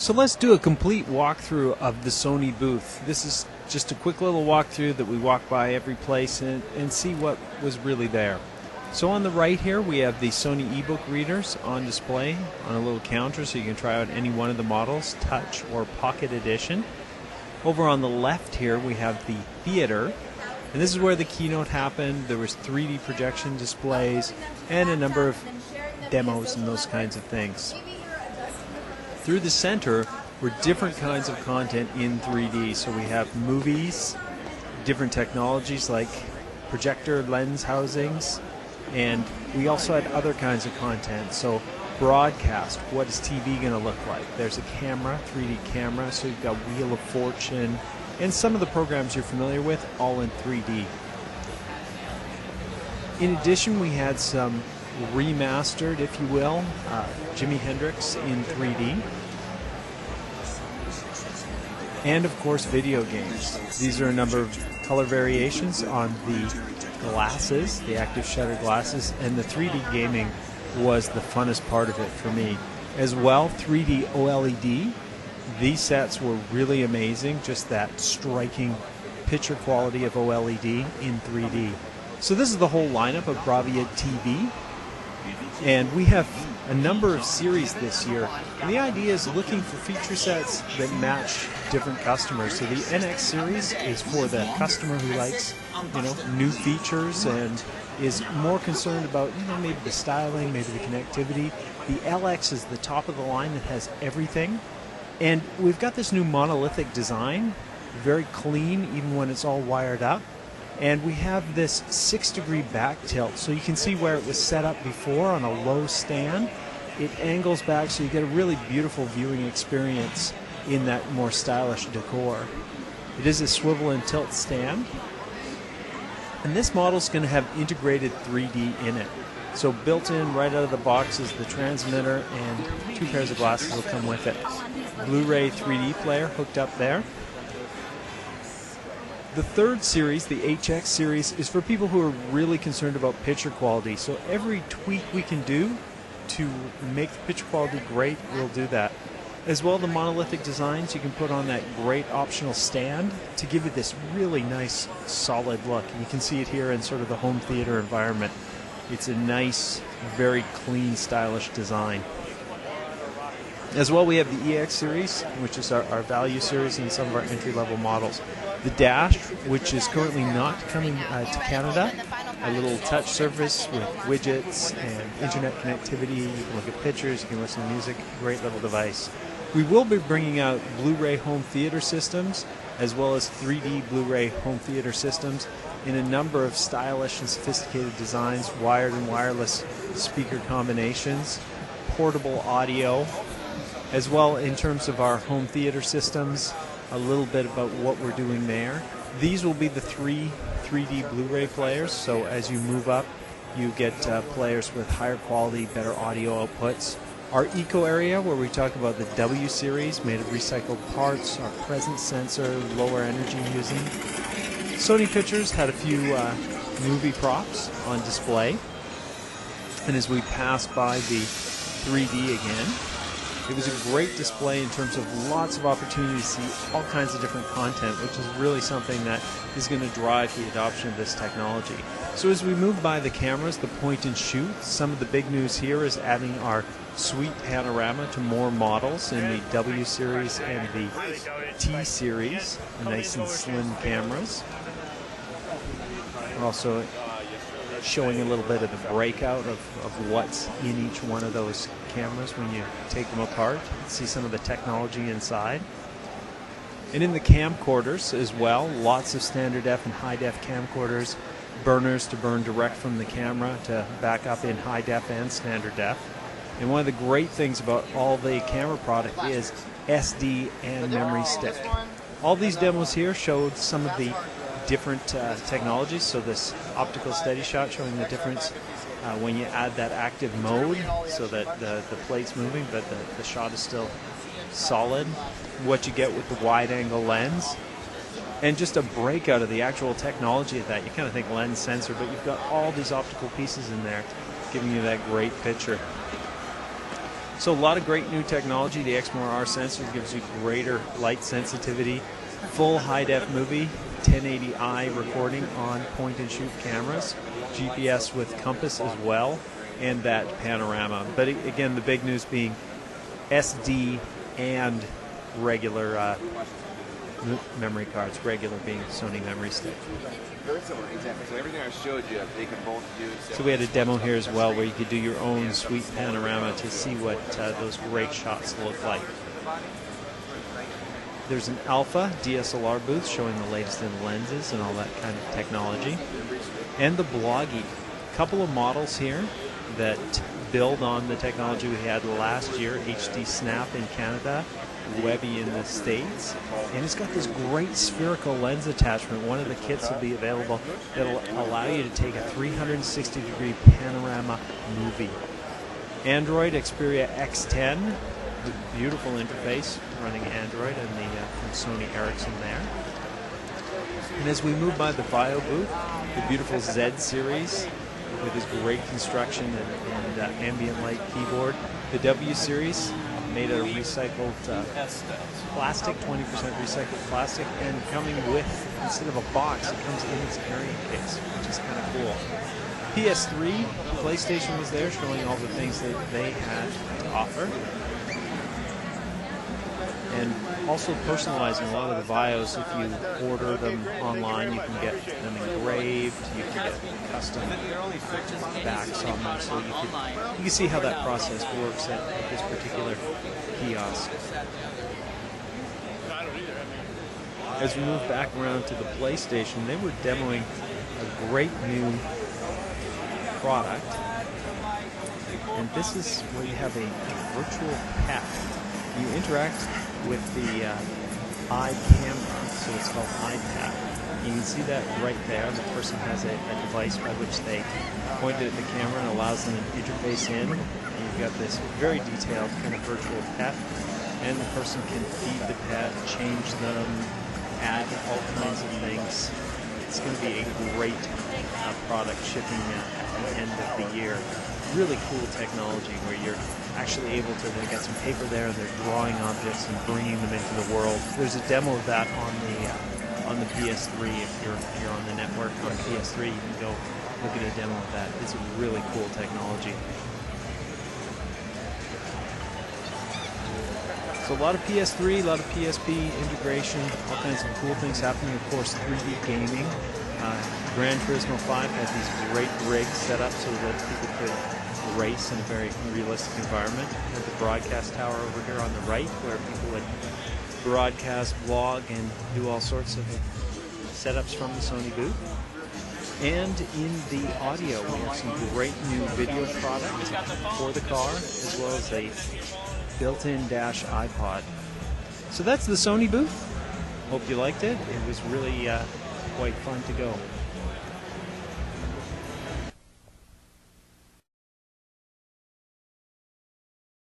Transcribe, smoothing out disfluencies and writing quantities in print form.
So let's do a complete walkthrough of the Sony booth. This is just a quick little walkthrough that we walk by every place and see what was really there. So on the right here we have the Sony Ebook readers on display on a little counter, so you can try out any one of the models, Touch or Pocket Edition. Over on the left here we have the theater, and this is where the keynote happened. There was 3D projection displays and a number of demos and those kinds of things. Through the center were different kinds of content in 3D. So we have movies, different technologies like projector lens housings, and we also had other kinds of content. So broadcast, what is TV going to look like? There's a camera, 3D camera, so you've got Wheel of Fortune, and some of the programs you're familiar with, all in 3D. In addition, we had some remastered, if you will, Jimi Hendrix in 3D, and of course video games. These are a number of color variations on the glasses, the active shutter glasses, and the 3D gaming was the funnest part of it for me. As well, 3D OLED. These sets were really amazing, just that striking picture quality of OLED in 3D. So this is the whole lineup of BRAVIA TV. And we have a number of series this year. And the idea is looking for feature sets that match different customers. So the NX series is for the customer who likes, new features and is more concerned about, maybe the styling, maybe the connectivity. The LX is the top of the line that has everything. And we've got this new monolithic design, very clean even when it's all wired up. And we have this 6-degree back tilt, so you can see where it was set up before on a low stand. It angles back so you get a really beautiful viewing experience in that more stylish decor. It is a swivel and tilt stand. And this model is going to have integrated 3D in it. So built in right out of the box is the transmitter, and 2 pairs of glasses will come with it. Blu-ray 3D player hooked up there. The third series, the HX series, is for people who are really concerned about picture quality. So every tweak we can do to make the picture quality great, we'll do that. As well, the monolithic designs you can put on that great optional stand to give it this really nice, solid look. You can see it here in sort of the home theater environment. It's a nice, very clean, stylish design. As well, we have the EX series, which is our value series, and some of our entry-level models. The Dash, which is currently not coming to Canada, a little touch surface with widgets and internet connectivity. You can look at pictures, you can listen to music, great little device. We will be bringing out Blu-ray home theater systems, as well as 3D Blu-ray home theater systems in a number of stylish and sophisticated designs, wired and wireless speaker combinations, portable audio. As well, in terms of our home theater systems, a little bit about what we're doing there. These will be the 3D Blu-ray players, so as you move up, you get players with higher quality, better audio outputs. Our eco area, where we talk about the W series, made of recycled parts, our presence sensor, lower energy using. Sony Pictures had a few movie props on display. And as we pass by the 3D again, it was a great display in terms of lots of opportunity to see all kinds of different content, which is really something that is going to drive the adoption of this technology. So as we move by the cameras, the point and shoot, some of the big news here is adding our Sweet Panorama to more models in the W series and the T series, nice and slim cameras. We're also showing a little bit of the breakout of what's in each one of those cameras when you take them apart. See some of the technology inside. And in the camcorders as well, lots of standard def and high def camcorders, burners to burn direct from the camera to back up in high def and standard def. And one of the great things about all the camera product is SD and memory stick. All these demos here showed some of the different technologies. So this optical steady shot showing the difference when you add that active mode so that the plate's moving but the shot is still solid. What you get with the wide angle lens. And just a breakout of the actual technology of that. You kind of think lens sensor, but you've got all these optical pieces in there giving you that great picture. So a lot of great new technology. The X-More-R sensor gives you greater light sensitivity, full high-def movie, 1080i recording on point-and-shoot cameras, GPS with compass as well, and that panorama. But again, the big news being SD and regular memory cards, regular being Sony memory stick. Very similar, exactly. So everything I showed you, they can both do. So we had a demo here as well where you could do your own sweet panorama to see what those great shots look like. There's an Alpha DSLR booth showing the latest in lenses and all that kind of technology. And the Bloggy. A couple of models here that build on the technology we had last year, HD Snap in Canada, Webby in the States, and it's got this great spherical lens attachment. One of the kits will be available that'll allow you to take a 360-degree panorama movie. Android Xperia X10, beautiful interface running Android, and the from Sony Ericsson there. And as we move by the Bio booth, the beautiful Z series with this great construction and ambient light keyboard. The W series made out of recycled plastic, 20% recycled plastic, and coming with, instead of a box, it comes in its carrying case, which is kind of cool. PS3, PlayStation was there showing all the things that they had to offer. And also personalizing a lot of the Vios. If you order them online, you can get them engraved, you can get custom backs on them, so you can see how that process works at this particular kiosk. As we move back around to the PlayStation, they were demoing a great new product, and this is where you have a virtual pet. You interact with the eye camera, so it's called iPad. You can see that right there. The person has a device by which they point it at the camera and allows them to interface in. And you've got this very detailed kind of virtual pet, and the person can feed the pet, change them, add all kinds of things. It's going to be a great product shipping at the end of the year. Really cool technology where you're actually able to, they've got some paper there and they're drawing objects and bringing them into the world. There's a demo of that on the PS3. If you're on the network on PS3, you can go look at a demo of that. It's a really cool technology. So a lot of PS3, a lot of PSP integration, all kinds of cool things happening. Of course, 3D gaming. Gran Turismo 5 had these great rigs set up so that people could race in a very realistic environment. There's the broadcast tower over here on the right where people would broadcast, vlog, and do all sorts of setups from the Sony booth. And in the audio, we have some great new video product for the car, as well as a built-in dash iPod. So that's the Sony booth. Hope you liked it. It was really quite fun to go.